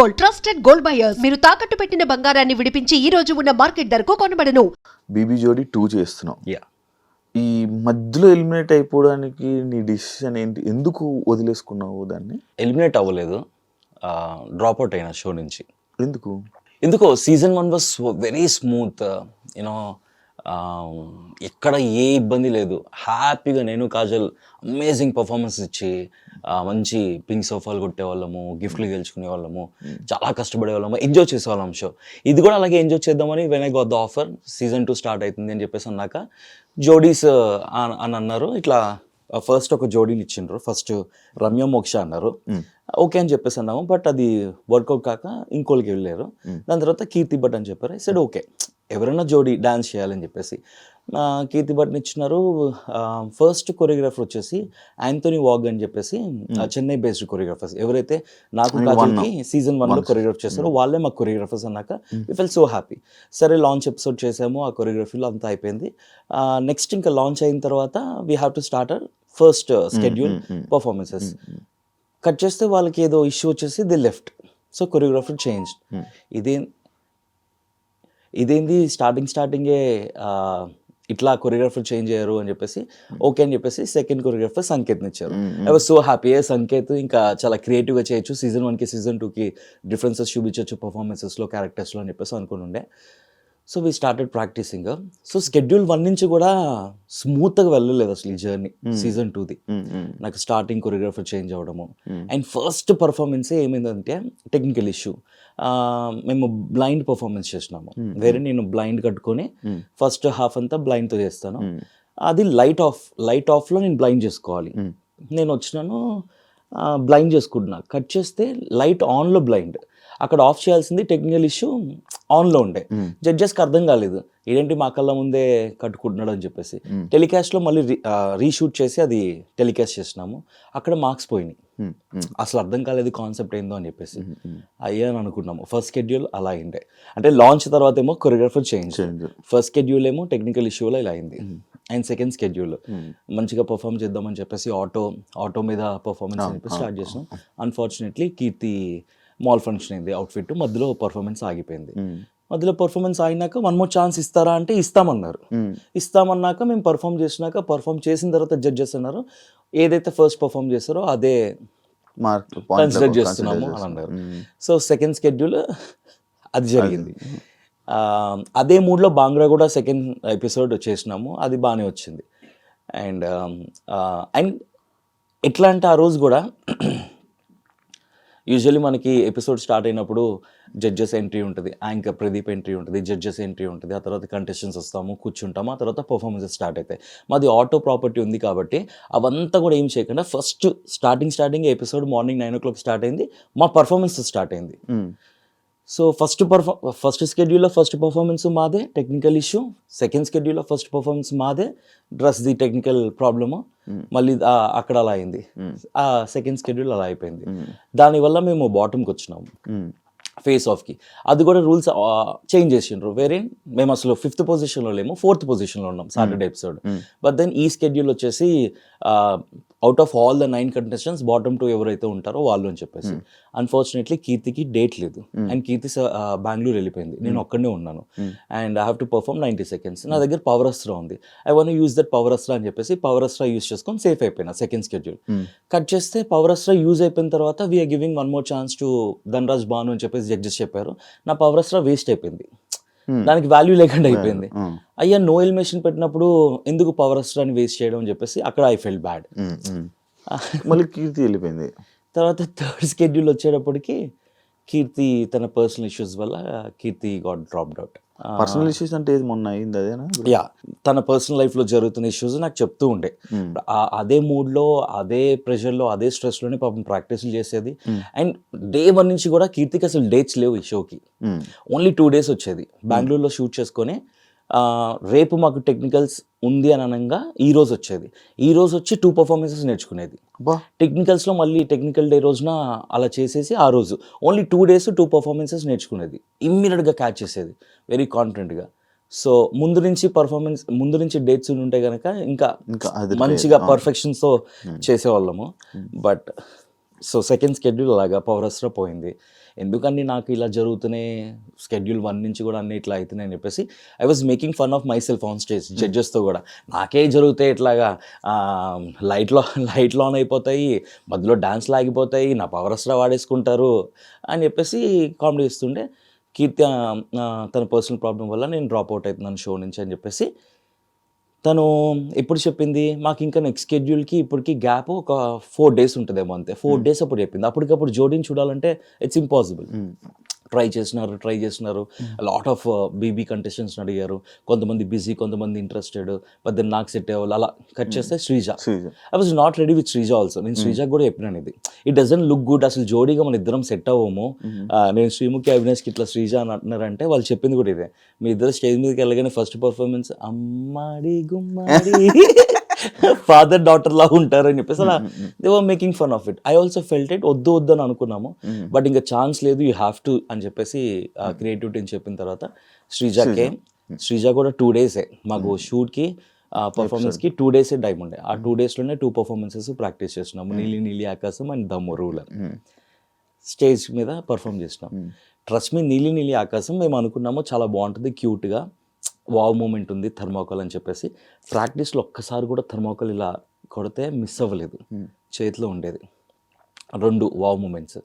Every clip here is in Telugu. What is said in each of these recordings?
Gold, trusted gold buyers. మీరు తాకట్టు పెట్టిన బంగారాన్ని విడిపించి ఈ రోజు ఉన్న మార్కెట్ ధరకు కొనబడను. బీబీ జోడీ 2 చేస్తున్నాం. యా ఈ మధ్యలో ఎలిమినేట్ అయిపోవడానికి నీ డిసిషన్ ఏంటి? ఎందుకు వదిలేసుకున్నావు దాన్ని? ఎలిమినేట్ అవ్వలేదు, డ్రాప్ అవుట్ అయిన షో నుంచి. ఎందుకో season 1 was very smooth, you know ఎక్కడ ఏ ఇబ్బంది లేదు. హ్యాపీగా నేను కాజల్ అమేజింగ్ పర్ఫార్మెన్స్ ఇచ్చి మంచి పింక్ సోఫాలు కొట్టేవాళ్ళము, గిఫ్ట్లు గెలుచుకునే వాళ్ళము, చాలా కష్టపడే వాళ్ళము, ఎంజాయ్ చేసేవాళ్ళం షో. ఇది కూడా అలాగే ఎంజాయ్ చేద్దామని when I got the offer, season 2 start అవుతుంది అని చెప్పేసి అన్నాక జోడీస్ అని అన్నారు. ఇట్లా ఫస్ట్ ఒక జోడీని ఇచ్చిండ్రు, ఫస్ట్ రమ్య మోక్ష అన్నారు. ఓకే అని చెప్పేసి అన్నాము, బట్ అది వర్కౌట్ కాక ఇంకోళ్ళకి వెళ్ళారు. దాని తర్వాత కీర్తి భట్ అని చెప్పారు. సైడ్ ఓకే, ఎవరైనా జోడీ డాన్స్ చేయాలని చెప్పేసి కీర్తి భట్ని ఇచ్చినారు. ఫస్ట్ కొరియోగ్రాఫర్ వచ్చేసి యాంథోనీ వాగ్ అని చెప్పేసి చెన్నై బేస్డ్ కొరియోగ్రాఫర్స్, ఎవరైతే నాకు కాజల్కి సీజన్ 1లో కొరియోగ్రాఫ్ చేస్తారో వాళ్ళే మాకు కొరియోగ్రాఫర్స్ అన్నాక వి ఫెల్ సో హ్యాపీ. సరే లాంచ్ ఎపిసోడ్ చేసాము, ఆ కొరియోగ్రఫీలో అంతా అయిపోయింది. నెక్స్ట్ ఇంకా లాంచ్ అయిన తర్వాత we have to start our first schedule performances. Cut చేస్తే వాళ్ళకి ఏదో ఇష్యూ వచ్చేసి the left, so choreographer change. ఇదేంది స్టార్టింగే ఇట్లా కొరియోగ్రాఫర్ చేంజ్ అయ్యారు అని చెప్పేసి ఓకే అని చెప్పేసి సెకండ్ కొరియోగ్రాఫర్ సంకేత్ని ఇచ్చారు. I was so happy. Sanket ఇంకా చాలా క్రియేటివ్గా చేయొచ్చు, సీజన్ 1కి సీజన్ 2కి డిఫరెన్సెస్ చూపించవచ్చు పర్ఫార్మెన్సెస్లో, క్యారెక్టర్స్లో అని చెప్పేసి అనుకుని ఉండే. So we started practising. So schedule 1 నుంచి కూడా స్మూత్గా వెళ్ళలేదు అసలు ఈ జర్నీ. సీజన్ 2ది నాకు స్టార్టింగ్ కొరియోగ్రాఫర్ చేంజ్ అవ్వడము అండ్ ఫస్ట్ పర్ఫార్మెన్సే ఏమైందంటే టెక్నికల్ ఇష్యూ. మేము బ్లైండ్ పర్ఫార్మెన్స్ చేసినాము, వేరే నేను బ్లైండ్ కట్టుకొని ఫస్ట్ హాఫ్ అంతా బ్లైండ్తో చేస్తాను. అది లైట్ ఆఫ్లో నేను బ్లైండ్ చేసుకోవాలి. నేను వచ్చినాను బ్లైండ్ చేసుకుంటున్నా, కట్ చేస్తే లైట్ ఆన్లో బ్లైండ్, అక్కడ ఆఫ్ చేయాల్సింది టెక్నికల్ ఇష్యూ ఆన్లో ఉండే. జడ్జెస్కి అర్థం కాలేదు, ఏంటి మా కళ్ళ ముందే కట్టుకుంటున్నాడు అని చెప్పేసి. టెలికాస్ట్లో మళ్ళీ రీషూట్ చేసి అది టెలికాస్ట్ చేసినాము, అక్కడ మార్క్స్ పోయినాయి. అసలు అర్థం కాలేదు కాన్సెప్ట్ ఏందో అని చెప్పేసి అయ్యా అని అనుకున్నాము. ఫస్ట్ షెడ్యూల్ అలా అయిండే, అంటే లాంచ్ తర్వాత ఏమో కొరియోగ్రాఫర్ చేంజ్, ఫస్ట్ షెడ్యూల్ ఏమో టెక్నికల్ ఇష్యూలో ఇలా అయింది. అండ్ సెకండ్ షెడ్యూల్ మంచిగా పర్ఫామ్ చేద్దామని చెప్పేసి ఆటో మీద పర్ఫార్మెన్స్ అని చెప్పి స్టార్ట్ చేసినాం. అన్ఫార్చునేట్లీ కీర్తి మాల్ ఫంక్షన్ అయింది, అవుట్ఫిట్ మధ్యలో పర్ఫార్మెన్స్ ఆగిపోయింది. మధ్యలో పర్ఫార్మెన్స్ అయినాక 1 more ఛాన్స్ ఇస్తారా అంటే ఇస్తామన్నారు. ఇస్తామన్నాక మేము పర్ఫామ్ చేసిన తర్వాత జడ్జెస్ అన్నారు ఏదైతే ఫస్ట్ పర్ఫామ్ చేస్తారో అదే కన్సిడర్ చేస్తున్నాము అని అన్నారు. సో సెకండ్ షెడ్యూల్ అది జరిగింది. అదే మూడ్లో బాంగ్రా కూడా సెకండ్ ఎపిసోడ్ చేసినాము, అది బాగానే వచ్చింది. అండ్ ఎట్లా అంటే ఆ రోజు కూడా యూజువల్లీ మనకి ఎపిసోడ్ స్టార్ట్ అయినప్పుడు జడ్జెస్ ఎంట్రీ ఉంటుంది, యాంకర్ ప్రదీప్ ఎంట్రీ ఉంటుంది, జడ్జెస్ ఎంట్రీ ఉంటుంది, ఆ తర్వాత కంటెస్టెంట్స్ వస్తాము, కూర్చుంటాము, ఆ తర్వాత పర్ఫార్మెన్సెస్ స్టార్ట్ అవుతాయి. మాది ఆటో ప్రాపర్టీ ఉంది కాబట్టి అవంతా కూడా ఏం చేయకుండా first starting episode morning 9 o'clock start అయింది, మా పర్ఫార్మెన్స్ స్టార్ట్ అయింది. సో ఫస్ట్ షెడ్యూల్లో ఫస్ట్ పర్ఫార్మెన్స్ మాదే, టెక్నికల్ ఇష్యూ. సెకండ్ షెడ్యూల్లో ఫస్ట్ పర్ఫార్మెన్స్ మాదే, ది టెక్నికల్ ప్రాబ్లము. మళ్ళీ అక్కడ అలా అయింది. ఆ సెకండ్ షెడ్యూల్ అలా అయిపోయింది. దానివల్ల మేము బాటమ్కి వచ్చినాము ఫేస్ ఆఫ్కి. అది కూడా రూల్స్ చేంజ్ చేసిండ్రు. వేరే మేము అసలు 5th పొజిషన్లో లేము, 4th పొజిషన్లో ఉన్నాం సాటర్డే ఎపిసోడ్. బట్ దెన్ ఈ షెడ్యూల్ వచ్చేసి out of all the 9 contestants bottom 2 ఎవరైతే ఉంటారో వాళ్ళు అని చెప్పేసి. అన్ఫార్చునేట్లీ కీర్తికి డేట్ లేదు అండ్ కీర్తి బెంగళూరు వెళ్ళిపోయింది, నేను ఒక్కడనే ఉన్నాను. And I have to perform 90 seconds. నా దగ్గర పవర్ అస్త్రా ఉంది, I want use that power Astra అని చెప్పేసి పవర్ అస్త్రా యూజ్ చేసుకొని సేఫ్ అయిపోయినా. సెకండ్ షెడ్యూల్ కట్ చేస్తే పవర్ అస్త్రా యూజ్ అయిపోయిన తర్వాత we are giving 1 more chance to Dhanraj Bhanu అని చెప్పేసి జడ్జెస్ చెప్పారు. నా పవర్ అస్త్రా వేస్ట్ అయిపోయింది, దానికి వాల్యూ లేకుండా అయిపోయింది. అయ్యా నో ఎలిమినేషన్ పెట్టినప్పుడు ఎందుకు పవర్ అస్త్రాన్ని వేస్ట్ చేయడం అని చెప్పేసి అక్కడ ఐ ఫెల్ బ్యాడ్. మళ్ళీ కీర్తి వెళ్ళిపోయింది. తర్వాత థర్డ్ షెడ్యూల్ వచ్చేటప్పటికి కీర్తి తన పర్సనల్ ఇష్యూస్ వల్ల Keerthi got dropped out. Personal issues అంటే ఏది మొన్న అయింది అదేనా? యా, తన పర్సనల్ లైఫ్లో జరుగుతున్న ఇష్యూస్ నాకు చెప్తూ ఉండే. అదే మూడ్లో, అదే ప్రెషర్లో, అదే స్ట్రెస్లోనే పాపం ప్రాక్టీస్లు చేసేది. అండ్ డే 1 నుంచి కూడా కీర్తికి అసలు డేట్స్ లేవు ఈ షోకి, ఓన్లీ 2 days వచ్చేది. బెంగళూరులో షూట్ చేసుకొని రేపు మాకు టెక్నికల్స్ ఉంది అని అనగా ఈ రోజు వచ్చేది. ఈ రోజు వచ్చి 2 performances నేర్చుకునేది. టెక్నికల్స్లో మళ్ళీ టెక్నికల్ డే రోజున అలా చేసేసి ఆ రోజు ఓన్లీ 2 days 2 performances నేర్చుకునేది. ఇమ్మీడియట్గా క్యాచ్ చేసేది వెరీ కాన్ఫిడెంట్గా. సో ముందు నుంచి డేట్స్ ఉంటే కనుక ఇంకా మంచిగా పర్ఫెక్షన్స్తో చేసేవాళ్ళము. బట్ సో సెకండ్ షెడ్యూల్ అలాగా పవర్ అస్త్రా పోయింది. ఎందుకని నాకు ఇలా జరుగుతున్నాయి, షెడ్యూల్ 1 నుంచి కూడా అన్ని ఇట్లా అవుతున్నాయి అని చెప్పేసి I was making fun of myself on stage జడ్జెస్తో కూడా. నాకే జరుగుతాయి ఇట్లాగా, లైట్లు ఆన్ అయిపోతాయి, మధ్యలో డాన్స్లు ఆగిపోతాయి, నా పవర్ అస్ట్రా వాడేసుకుంటారు అని చెప్పేసి కామెడీ ఇస్తుండే. కీర్తి తన పర్సనల్ ప్రాబ్లం వల్ల నేను డ్రాప్ అవుట్ అవుతున్నాను షో నుంచి అని చెప్పేసి తను ఎప్పుడు చెప్పింది, మాకు ఇంకా నెక్స్ట్ షెడ్యూల్కి ఇప్పటికి గ్యాప్ ఒక 4 days ఉంటుందేమో అంతే. 4 days అప్పుడు చెప్పింది. అప్పటికప్పుడు జోడీని చూడాలంటే ఇట్స్ ఇంపాసిబుల్. ట్రై చేసినారు లాట్ ఆఫ్ బీబీ కంటెస్టెంట్స్ అడిగారు. కొంతమంది బిజీ, కొంతమంది ఇంట్రెస్టెడ్, బట్ దెన్ నాకు సెట్ అయ్యేవాళ్ళు. అలా కట్ చేస్తే Sreeja. I was not ready with Sreeja also. నేను శ్రీజకు కూడా చెప్పినాను ఇది, ఇట్ డజంట్ లుక్ గుడ్, అసలు జోడీగా మన ఇద్దరం సెట్ అవ్వము. నేను శ్రీముఖి అవినాష్కి ఇట్లా శ్రీజ అని అంటున్నారంటే వాళ్ళు చెప్పింది కూడా ఇదే, మీ ఇద్దరు స్టేజ్ మీదకి వెళ్ళగానే ఫస్ట్ పర్ఫార్మెన్స్ అమ్మాడి గుమ్మాడి ఫాదర్ డాటర్ లాగా ఉంటారు అని చెప్పేసి అలా they were making fun of it. I also felt it, వద్దు అని అనుకున్నాము, బట్ ఇంకా ఛాన్స్ లేదు, యూ హ్యావ్ టు అని చెప్పేసి క్రియేటివ్ టీమ్ చెప్పిన తర్వాత శ్రీజ కూడా 2 days మాకు షూట్కి పర్ఫార్మెన్స్కి 2 days టైం ఉండే. ఆ 2 daysలోనే 2 performances ప్రాక్టీస్ చేస్తున్నాము, నీలి ఆకాశం అండ్ దమ్ము రూలర్. స్టేజ్ మీద పర్ఫామ్ చేసినాం. ట్రస్ట్ మీ, నీలి ఆకాశం మేము అనుకున్నాము చాలా బాగుంటుంది, క్యూట్గా వావ్ మూమెంట్ ఉంది, థర్మాకోల్ అని చెప్పేసి. ప్రాక్టీస్లో ఒక్కసారి కూడా థర్మాకోల్ ఇలా కొడితే మిస్ అవ్వలేదు, చేతిలో ఉండేది. 2 వావ్ మూమెంట్స్,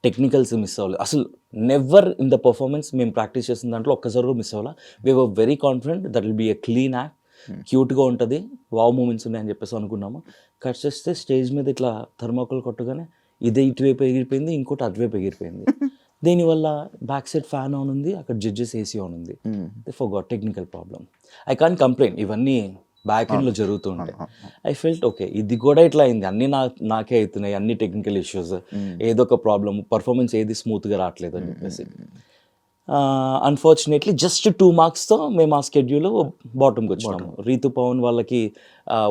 టెక్నికల్స్ మిస్ అవ్వలేదు అసలు. నెవర్ ఇన్ ద పర్ఫార్మెన్స్ మేము ప్రాక్టీస్ చేసిన దాంట్లో ఒక్కసారి కూడా మిస్ అవ్వాలా. We were very confident that will be a clean act, క్యూట్గా ఉంటుంది, వావ్ మూమెంట్స్ ఉన్నాయని చెప్పేసి అనుకున్నాము. కట్ చేస్తే స్టేజ్ మీద ఇట్లా థర్మాకోల్ కొట్టగానే ఇదే ఇటువైపు ఎగిరిపోయింది, ఇంకోటి అటువైపు ఎగిరిపోయింది. దీనివల్ల బ్యాక్ సైడ్ ఫ్యాన్ ఆన్ ఉంది, అక్కడ జడ్జెస్ ఏసీ ఆన్ ఉంది. They forgot technical problem. I can't complaint, ఇవన్నీ బ్యాక్ ఎండ్లో జరుగుతుంటాయి. ఐ ఫెల్ట్ ఓకే, ఇది కూడా ఇట్లా అయింది, అన్నీ నాకే అవుతున్నాయి, అన్ని టెక్నికల్ ఇష్యూస్, ఏదో ఒక ప్రాబ్లమ్, పర్ఫార్మెన్స్ ఏది స్మూత్గా రావట్లేదు అని చెప్పేసి. అన్ఫార్చునేట్లీ జస్ట్ 2 marksతో మేము ఆ షెడ్యూల్ బాటమ్కి వచ్చినాము. రీతు పవన్ వాళ్ళకి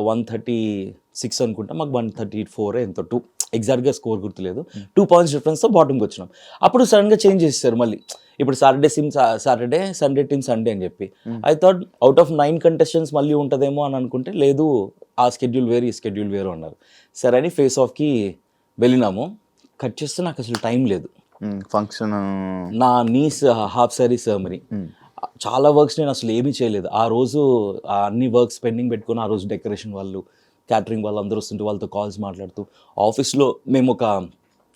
136 అనుకుంటా, మాకు 134 ఎంతో, 2 ఎగ్జాక్ట్గా స్కోర్ గుర్తులేదు. 2 points డిఫరెన్స్తో బాటమ్కి వచ్చినాం. అప్పుడు సడన్గా చేంజ్ చేస్తారు మళ్ళీ, ఇప్పుడు సాటర్డే, సండే టీమ్ సండే అని చెప్పి. I thought out of 9 contestants మళ్ళీ ఉంటుందేమో అని అనుకుంటే లేదు, ఆ షెడ్యూల్ వేరు ఈ షెడ్యూల్ వేరు అన్నారు. సరే అని ఫేస్ ఆఫ్కి వెళ్ళినాము. కట్ చేస్తే నాకు అసలు టైం లేదు. ఫంక్షన్ నా నీస్ హాఫ్ సారీ సెరమనీ, చాలా వర్క్స్ నేను అసలు ఏమీ చేయలేదు ఆ రోజు. అన్ని వర్క్స్ పెండింగ్ పెట్టుకుని ఆ రోజు డెకరేషన్ వాళ్ళు, క్యాటరింగ్ వాళ్ళు అందరూ వస్తుంటే వాళ్ళతో కాల్స్ మాట్లాడుతూ, ఆఫీస్లో మేము ఒక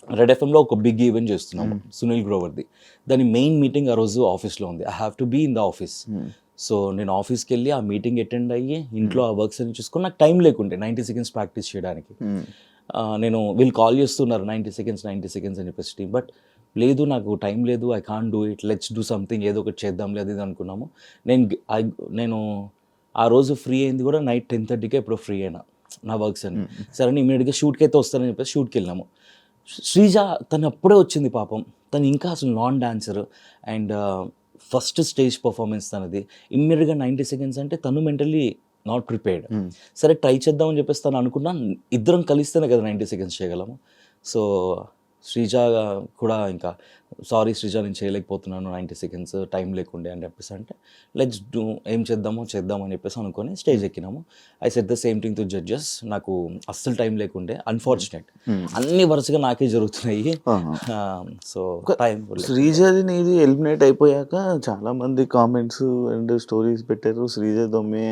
రెడ్ ఎఫ్ఎంలో ఒక బిగ్ ఈవెంట్ చేస్తున్నాము సునీల్ గ్రోవర్ది. దాని మెయిన్ మీటింగ్ ఆ రోజు ఆఫీస్లో ఉంది. I have to be in the office. So నేను ఆఫీస్కి వెళ్ళి ఆ మీటింగ్ అటెండ్ అయ్యి ఇంట్లో ఆ వర్క్స్ అని చూసుకొని నాకు టైం లేకుంటే 90 seconds ప్రాక్టీస్ చేయడానికి. నేను వీళ్ళు కాల్ చేస్తున్నారు 90 seconds అని చెప్పేసి టీమ్, బట్ లేదు నాకు టైం లేదు, I can't do it, let's do something, ఏదో ఒకటి చేద్దాం లేదు ఇది అనుకున్నాము. నేను ఆ రోజు ఫ్రీ అయింది కూడా నైట్ 10:30కే ఎప్పుడో ఫ్రీ అయినా నా వర్క్స్ అని. సరే ఇమీడియట్గా షూట్కి అయితే వస్తానని చెప్పేసి షూట్కి వెళ్ళినాము. శ్రీజ తను అప్పుడే వచ్చింది పాపం, తను ఇంకా అసలు non dancer and first stage performance తనది. ఇమ్మీడియట్గా 90 seconds అంటే తను మెంటల్లీ నాట్ ప్రిపేర్డ్. సరే ట్రై చేద్దామని చెప్పేసి తను అనుకున్నా, ఇద్దరం కలిస్తేనే కదా 90 seconds చేయగలము. సో శ్రీజ కూడా ఇంకా సారీ శ్రీజ నేను చేయలేకపోతున్నాను 90 seconds టైం లేకుండే అని చెప్పేసి అంటే, లెట్స్ డూ, ఏం చేద్దామని చెప్పేసి అనుకొని స్టేజ్ ఎక్కినాము. I set the same thing to judges, నాకు అస్సలు టైం లేకుండే, అన్ఫార్చునేట్ అన్ని వరుసగా నాకే జరుగుతున్నాయి. సో టైం శ్రీజది నీది ఎలిమినేట్ అయిపోయాక చాలా మంది కామెంట్స్ అండ్ స్టోరీస్ పెట్టారు, శ్రీజ దొమ్మే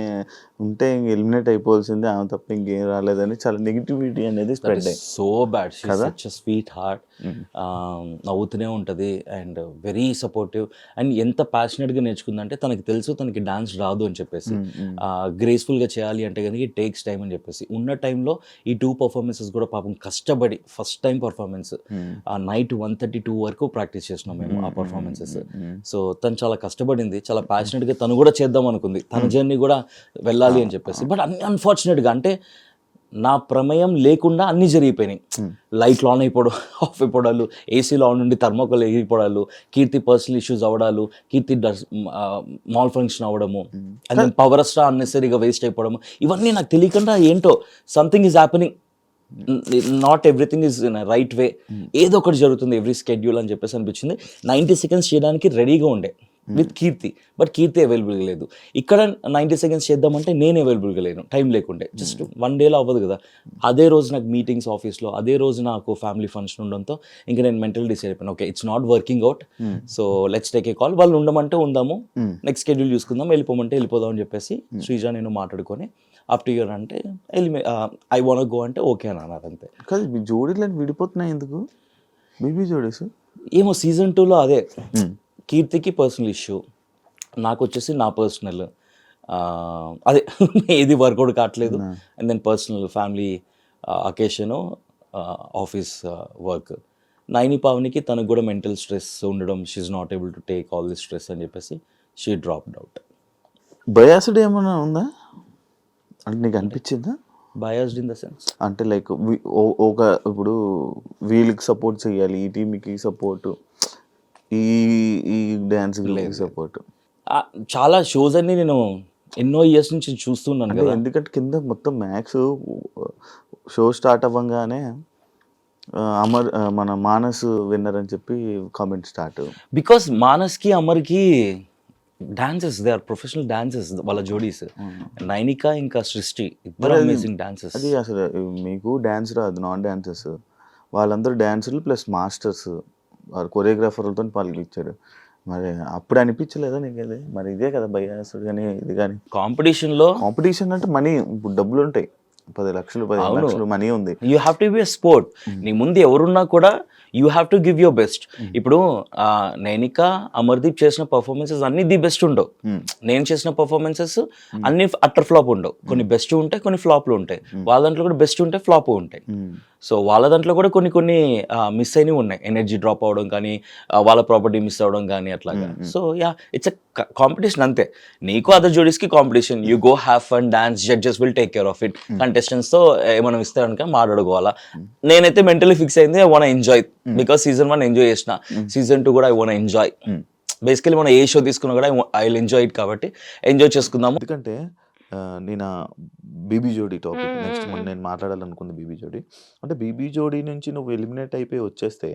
ఉంటే ఇంక ఎలిమినేట్ అయిపోవాల్సిందే, ఆమె తప్ప ఇంకేం రాలేదని చాలా నెగిటివిటీ అనేది స్ప్రెడ్ అయ్యింది. So bad, such a sweet heart, నవ్వుతూనే ఉంటుంది అండ్ వెరీ సపోర్టివ్. అండ్ ఎంత ప్యాషనెట్గా నేర్చుకుందంటే తనకి తెలుసు తనకి డాన్స్ రాదు అని చెప్పేసి, గ్రేస్ఫుల్గా చేయాలి అంటే కనుక ఇట్ టేక్స్ టైం అని చెప్పేసి. ఉన్న టైంలో ఈ 2 performances కూడా పాపం కష్టపడి, ఫస్ట్ టైం పర్ఫార్మెన్స్ నైట్ 1:32 వరకు ప్రాక్టీస్ చేసినాం మేము ఆ పర్ఫార్మెన్సెస్. సో తను చాలా కష్టపడింది, చాలా ప్యాషనెట్గా తను కూడా చేద్దాం అనుకుంది, తన జర్నీ కూడా వెళ్ళాలి అని చెప్పేసి. బట్ అన్ఫార్చునేట్గా అంటే నా ప్రమేయం లేకుండా అన్నీ జరిగిపోయినాయి. లైట్లు ఆన్ అయిపోవడం, ఆఫ్ అయిపోవడాలు, ఏసీలో ఆన్ నుండి థర్మోకోల్ ఎగిరిపోవడాలు, కీర్తి పర్సనల్ ఇష్యూస్ అవ్వడాలు, కీర్తి మాల్ ఫంక్షన్ అవ్వడము, అండ్ దెన్ పవర్ స్టార్ అన్నెసరీగా వేస్ట్ అయిపోవడము, ఇవన్నీ నాకు తెలియకుండా ఏంటో something is happening, not everything is in right way, ఏదో ఒకటి జరుగుతుంది ఎవ్రీ షెడ్యూల్ అని చెప్పేసి అనిపించింది. 90 seconds చేయడానికి రెడీగా ఉండే, విత్ కీర్తి. బట్ కీర్తి అవైలబుల్గా లేదు. ఇక్కడ 90 seconds చేద్దామంటే నేను అవైలబుల్గా లేను, టైం లేకుండే. జస్ట్ 1 dayలో అవ్వదు కదా. అదే రోజు నాకు మీటింగ్స్ ఆఫీస్లో, అదే రోజు నాకు ఫ్యామిలీ ఫంక్షన్ ఉండడంతో ఇంకా నేను మెంటల్ డిసైడ్ అయిపోయాను, okay it's not working out, so let's take a call. వాళ్ళు ఉండమంటే ఉందాము, నెక్స్ట్ షెడ్యూల్ చూసుకుందాం, వెళ్ళిపోమంటే వెళ్ళిపోదాం అని చెప్పేసి శ్రీజ నేను మాట్లాడుకొని ఆఫ్టర్ ఇయర్ అంటే ఐ వాంట్ గో అంటే ఓకే అని అన్నారు అంతే. కాదు మీ జోడీలు విడిపోతున్నాయి ఎందుకు, బీబీ జోడీస్? ఏమో సీజన్ 2లో అదే కీర్తికి పర్సనల్ ఇష్యూ, నాకు వచ్చేసి నా పర్సనల్ అదే ఏది వర్కౌట్ కావట్లేదు. And then personal family occasion, office work. Naini పావనికి తనకు కూడా మెంటల్ స్ట్రెస్ ఉండడం, she's not able to take all this stress అని చెప్పేసి షీ డ్రాప్డ్ అవుట్. బయాస్డ్ ఏమైనా ఉందా అంటే నీకు అనిపించిందా? బయాస్డ్ ఇన్ ద సెన్స్ అంటే లైక్ ఒక ఇప్పుడు వీళ్ళకి సపోర్ట్ చేయాలి, ఈ టీంకి సపోర్ట్, ఈ డ్యాన్స్కి సపోర్ట్. చాలా షోస్ అన్ని నేను ఎన్నో ఇయర్స్ నుంచి చూస్తున్నాను కదా. ఎందుకంటే కింద మొత్తం మ్యాక్స్ షో స్టార్ట్ అవ్వగానే అమర్ మన మానస్ విన్నర్ అని చెప్పి కామెంట్ స్టార్ట్. బికాస్ మానస్కి అమర్కి dances, they are professional dances వాళ్ళ జోడీస్. నైనిక ఇంకా సృష్టి ఇద్దరు అమేజింగ్ డాన్సెస్. అది అసలు మీకు డ్యాన్స్ రాదు, నాన్ డాన్సెస్ వాళ్ళందరూ డాన్సర్లు ప్లస్ మాస్టర్స్, వారు కొరియోగ్రాఫర్లతో పాల్గొచ్చారు. మరి అప్పుడు అనిపించలేదా నీకు అది? మరి ఇదే కదా బయాసుడు కానీ ఇది కానీ. కాంపిటీషన్ అంటే మనీ, ఇప్పుడు డబ్బులు ఉంటాయి, 10 లక్షలు 15 లక్షలు మనీ ఉంది. You have to be a sport. నీ ముందు ఎవరున్నా కూడా you have to give your best. ఇప్పుడు నైనిక అమర్దీప్ చేసిన పర్ఫార్మెన్సెస్ అన్ని ది బెస్ట్ ఉండవు, నేను చేసిన పర్ఫార్మెన్సెస్ అన్ని అట్టర్ ఫ్లాప్ ఉండవు. కొన్ని బెస్ట్ ఉంటాయి, కొన్ని ఫ్లాప్లు ఉంటాయి. వాళ్ళ దాంట్లో కూడా బెస్ట్ ఉంటాయి, ఫ్లాప్ ఉంటాయి. సో వాళ్ళ దాంట్లో కూడా కొన్ని మిస్ అయినవి ఉన్నాయి, ఎనర్జీ డ్రాప్ అవడం కానీ, వాళ్ళ ప్రాపర్టీ మిస్ అవ్వడం కానీ అట్లాగా. So yeah, it's a competition అంతే. నీకు అదర్ జోడీస్కి competition, you go have fun, dance, judges will take care of it. కంటెస్టెంట్స్తో ఏమైనా ఇస్తారనుక మాట్లాడుకోవాలా. నేనైతే మెంటలీ ఫిక్స్ అయింది, I want enjoy. Because season 1 enjoy చేసిన, సీజన్ 2 కూడా ఐ వాంట్ ఎంజాయ్. బేసికలీ మనం ఏ షో తీసుకున్నా కూడా ఐ విల్ ఎంజాయ్ ఇట్, కాబట్టి ఎంజాయ్ చేసుకుందాము. ఎందుకంటే నేను బీబీ జోడీ టాపిక్ నెక్స్ట్ నేను మాట్లాడాలనుకుంది. బీబీ జోడీ అంటే బీబీ జోడీ నుంచి నువ్వు ఎలిమినేట్ అయిపోయి వచ్చేస్తే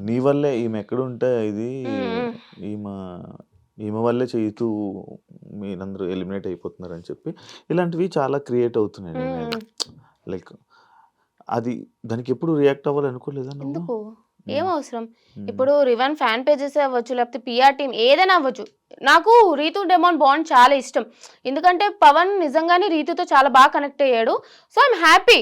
నీ వల్లే ఈమె ఎక్కడుంటే ఇది ఈమె వల్లే చేయుతూ మీరందరూ ఎలిమినేట్ అయిపోతున్నారని చెప్పి ఇలాంటివి చాలా క్రియేట్ అవుతున్నాయి. లైక్ అది దానికి ఎప్పుడు రియాక్ట్ అవ్వాలనుకోలేదా నువ్వు? ఎందుకు, ఏం అవసరం? ఇప్పుడు రివన్ ఫ్యాన్ పేజెస్ అవ్వచ్చు, లేకపోతే పిఆర్ టీమ్ ఏదైనా అవ్వచ్చు. నాకు రీతు డెమోన్ బాండ్ చాలా ఇష్టం, ఎందుకంటే పవన్ నిజంగానే రీతుతో చాలా బాగా కనెక్ట్ అయ్యాడు. సో ఐఎమ్ హ్యాపీ,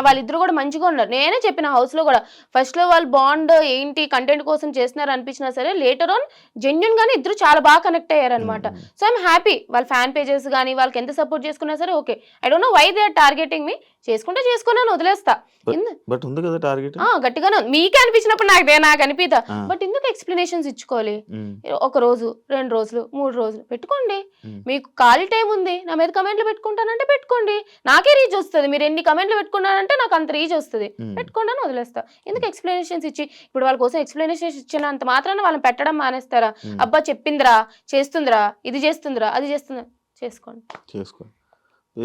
వాళ్ళిద్దరు కూడా మంచిగా ఉన్నారు. నేనే చెప్పిన హౌస్లో కూడా, ఫస్ట్లో వాళ్ళు బాండ్ ఏంటి కంటెంట్ కోసం చేస్తున్నారు అనిపించినా సరే, లేటర్ ఆన్ జెన్యున్ గానే ఇద్దరు చాలా బాగా కనెక్ట్ అయ్యారు అనమాట. So I'm happy. వాళ్ళ ఫ్యాన్ పేజెస్ కానీ వాళ్ళకి ఎంత సపోర్ట్ చేసుకున్నా సరే okay. I don't know why they are targeting me. చేసుకున్నాను వదిలేస్తా. బట్ ఉంది కదా టార్గెట్, గట్టిగానే మీకే అనిపించినప్పుడు నాకు అనిపిదా. బట్ ఎందుకు ఎక్స్ప్లెనేషన్స్ ఇచ్చుకోవాలి? ఒక రోజు 2 రోజులు 3 రోజులు పెట్టుకోండి. మీకు ఖాళీ టైం ఉంది, నా మీద కమెంట్లు పెట్టుకుంటానంటే పెట్టుకోండి, నాకే రీచ్ వస్తుంది. మీరు ఎన్ని కమెంట్లు పెట్టుకున్నారంటే నాకు అంత రీచ్ వస్తుంది. పెట్టుకోండి అని వదిలేస్తా. ఎందుకు ఎక్స్ప్లెనేషన్స్ ఇచ్చి, ఇప్పుడు వాళ్ళ కోసం ఎక్స్ప్లెనేషన్స్ ఇచ్చినంత మాత్రాన వాళ్ళని పెట్టడం మానేస్తారా? అబ్బా చెప్పిందిరా, చేస్తుందిరా, ఇది చేస్తుందిరా, అది చేస్తుందిరా, చేసుకోండి.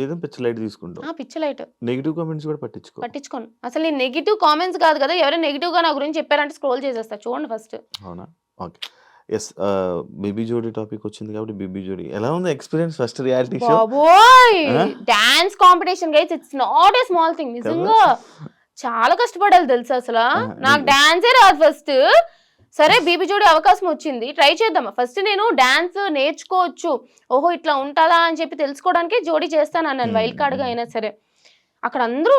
ఏదో పిచ్చ లైట్ తీసుకుంటాం. పిచ్చ లైట్. నెగిటివ్ కామెంట్స్ కూడా పట్టించుకోను. అసలు నేను నెగిటివ్ కామెంట్స్ కాదు కదా, ఎవరైనా నెగిటివ్ గా నా గురించి చెప్పారంటే స్క్రోల్ చేసేస్తా, చూడండి ఫస్ట్. అవునా? ఓకే. ఎస్, బేబీ జోడీ టాపిక్ వచ్చింది కాబట్టి బేబీ జోడీ ఎలా ఉంది ఎక్స్పీరియన్స్? ఫస్ట్ రియాలిటీ షో, బాబోయ్ dance competition guys, it's not a small thing. నిజంగా చాలా కష్టపడాలి తెలుసా. అసలు నాకు డాన్సే రాదు ఫస్ట్. సరే బీబీ జోడీ అవకాశం వచ్చింది, ట్రై చేద్దామా. ఫస్ట్ నేను డాన్స్ నేర్చుకోవచ్చు, ఓహో ఇట్లా ఉంటుందా అని చెప్పి తెలుసుకోవడానికి జోడీ చేస్తాను అన్నాను, వైల్డ్ కార్డ్గా అయినా సరే. అక్కడ అందరూ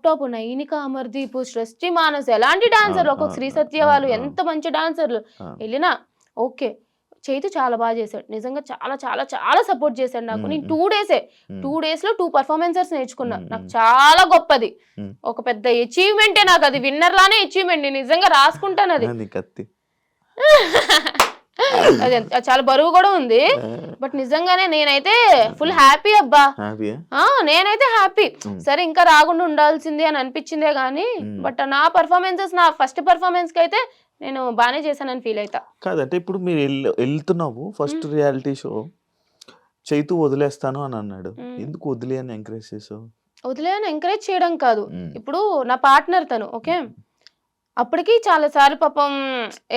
టాప్ నైనిక, అమర్దీప్, సృష్టి, మానస్ ఎలాంటి డాన్సర్లు, ఒక్కొక్క శ్రీ సత్య వాళ్ళు ఎంత మంచి డాన్సర్లు. వెళ్ళినా ఓకే, చైతు చాలా బాగా చేశాడు, నిజంగా చాలా చాలా చాలా సపోర్ట్ చేశాడు నాకు. నేను 2 డేస్లో 2 పర్ఫార్మెన్సెస్ నేర్చుకున్నా. నాకు చాలా గొప్పది, ఒక పెద్ద అచీవ్మెంటే నాకు అది. విన్నర్ లానే అచీవ్మెంట్, నేను నిజంగా రాసుకుంటాను అది. అది చాలా బరువు కూడా ఉంది. బట్ నిజంగానే నేనైతే ఫుల్ హ్యాపీ అబ్బా, నేనైతే హ్యాపీ. సరే ఇంకా రాకుండా ఉండాల్సింది అని అనిపించిందే గానీ, బట్ నా పర్ఫార్మెన్సెస్, నా ఫస్ట్ పర్ఫార్మెన్స్ కి అయితే నేను బాగానే చేశానని ఫీల్ అవుతా. కాదంటే ఇప్పుడు మీరు వెళ్తున్నావు ఫస్ట్ రియాలిటీ షో, చైతు వదిలేస్తాను అని అన్నాడు, ఎందుకు వదిలే అని ఎంకరేజ్ చేసావు? వదిలే అని ఎంకరేజ్ చేయడం కాదు, ఇప్పుడు నా పార్ట్నర్ తను ఓకే, అప్పటికి చాలా సార్లు పాపం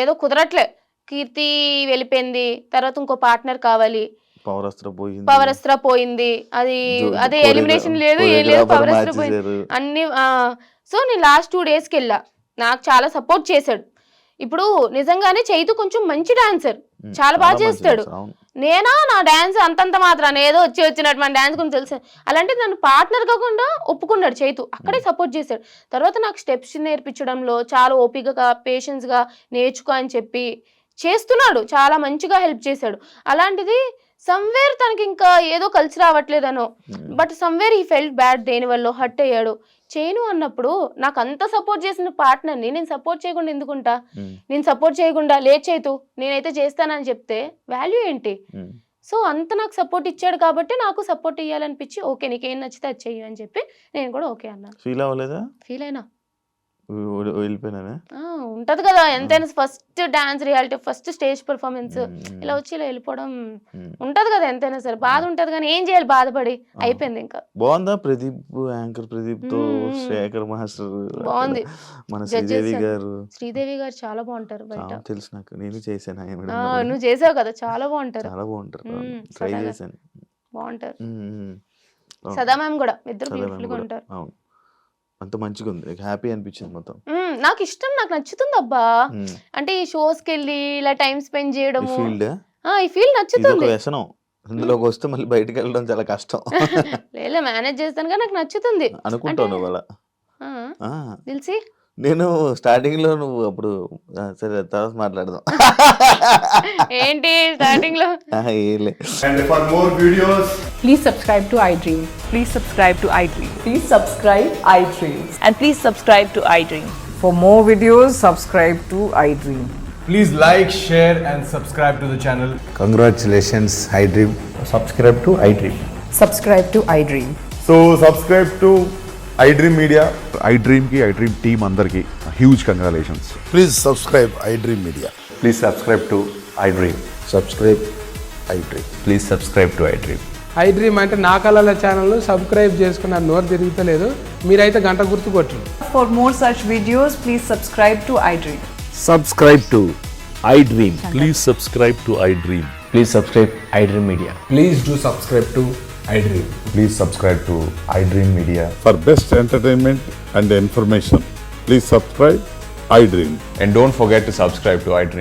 ఏదో కుదరట్లే, కీర్తి వెళ్ళిపోయింది, తర్వాత ఇంకో పార్ట్నర్ కావాలి, పవర్ అస్త్ర పోయింది, అది అదే ఎలిమినేషన్ లేదు ఏం లేదు, పవర్ అస్త్ర పోయింది అన్ని. సో నేను లాస్ట్ 2 daysకి వెళ్ళా, నాకు చాలా సపోర్ట్ చేశాడు. ఇప్పుడు నిజంగానే చైతు కొంచెం మంచి డాన్సర్, చాలా బాగా చేస్తాడు. నేనా నా డాన్స్ అంతంత మాత్రాన్ని ఏదో వచ్చినట్టు మన డాన్స్ గురించి తెలుసు. అలాంటి నన్ను పార్ట్నర్ కాకుండా ఒప్పుకున్నాడు చైతు, అక్కడే సపోర్ట్ చేశాడు. తర్వాత నాకు స్టెప్స్ నేర్పించడంలో చాలా ఓపికగా పేషెన్స్గా నేర్చుకో అని చెప్పి చేస్తున్నాడు, చాలా మంచిగా హెల్ప్ చేశాడు. అలాంటిది సమ్వేర్ తనకి ఇంకా ఏదో కలిసి రావట్లేదనో, బట్ సమ్వేర్ ఈ ఫెల్ట్ బ్యాడ్, దేనివల్ల హర్ట్ అయ్యాడు. చేయను అన్నప్పుడు నాకు అంత సపోర్ట్ చేసిన పార్ట్నర్ని నేను సపోర్ట్ చేయకుండా ఎందుకుంటా? నేను సపోర్ట్ చేయకుండా లేట్ చేయతూ నేనైతే చేస్తానని చెప్తే వాల్యూ ఏంటి? సో అంత నాకు సపోర్ట్ ఇచ్చాడు కాబట్టి నాకు సపోర్ట్ ఇవ్వాలనిపించి ఓకే నీకేం నచ్చితే అది చెయ్యి అని చెప్పి నేను కూడా ఓకే అన్నాను. ఫీల్ అవ్వలేదా? ఫీల్ అయినా వెళ్ళిపోయినా ఉంటది కదా ఎంతైనా, first dance reality, first stage performance, ఇలా వచ్చి ఇలా వెళ్ళిపోవడం ఉంటది కదా ఎంతైనా సరే, బాధ ఉంటది. కానీ ఏం చేయాలి, బాధపడి అయిపోయింది. ఇంకా బాగుందా ప్రదీప్, యాంకర్ ప్రదీప్ తో శేఖర్ మాస్టర్ బాగుంది. మన శ్రీదేవి గారు చాలా బాగుంటారు బయట, తెలుసు నాకు, నేను చేశాను. నువ్వు చేసావు కదా, చాలా బాగుంటారు, చాలా బాగుంటారు, ట్రై చేశాను, బాగుంటారు. సదా మ్యామ్ కూడా, ఇద్దరు బ్యూటిఫుల్ గా ఉంటారు. అవును, అంత మంచిగా ఉంది, హ్యాపీ అనిపించింది మొత్తం. నాకు ఇష్టం, నాకు నచ్చుతుంది అబ్బా. అంటే ఈ షోస్కి వెళ్ళి ఇలా టైం స్పెండ్ చేయడం, ఈ ఫీల్డ్ నచ్చుతుంది. వ్యసనం, ఇందులోకి వస్తే మళ్ళీ బయటకు వెళ్ళడం చాలా కష్టం. లేదా మేనేజ్ చేస్తాను కానీ నాకు నచ్చుతుంది అనుకుంటాను వాళ్ళ తెలిసి. నేను స్టార్టింగ్ లో నువ్వు అప్పుడు సరే తర్వాత మాట్లాడదాం. ఏంటి స్టార్టింగ్ లో? And for more videos, please subscribe to iDream. Please subscribe to iDream. Please subscribe iDream. And please subscribe to iDream. For more videos, subscribe to iDream. please like, share and subscribe to the channel. Congratulations, iDream. Subscribe to iDream. Subscribe to iDream. So subscribe to iDream Media. iDream ki iDream team andarki huge congratulations. Please subscribe iDream Media. Please subscribe to iDream. Subscribe iDream. Please subscribe to iDream. iDream అంటే నా కళల ఛానల్ సబ్స్క్రైబ్ చేసుకున్నారు, నోరు తిరుగుతలేదు, మీరైతే గంట గుర్తు కొట్టండి. For more such videos, please subscribe to iDream. Subscribe to iDream. Please subscribe to iDream. Please subscribe iDream Media. Please do subscribe to iDream. Please subscribe to iDream Media. For best entertainment and information, please subscribe iDream. And don't forget to subscribe to iDream.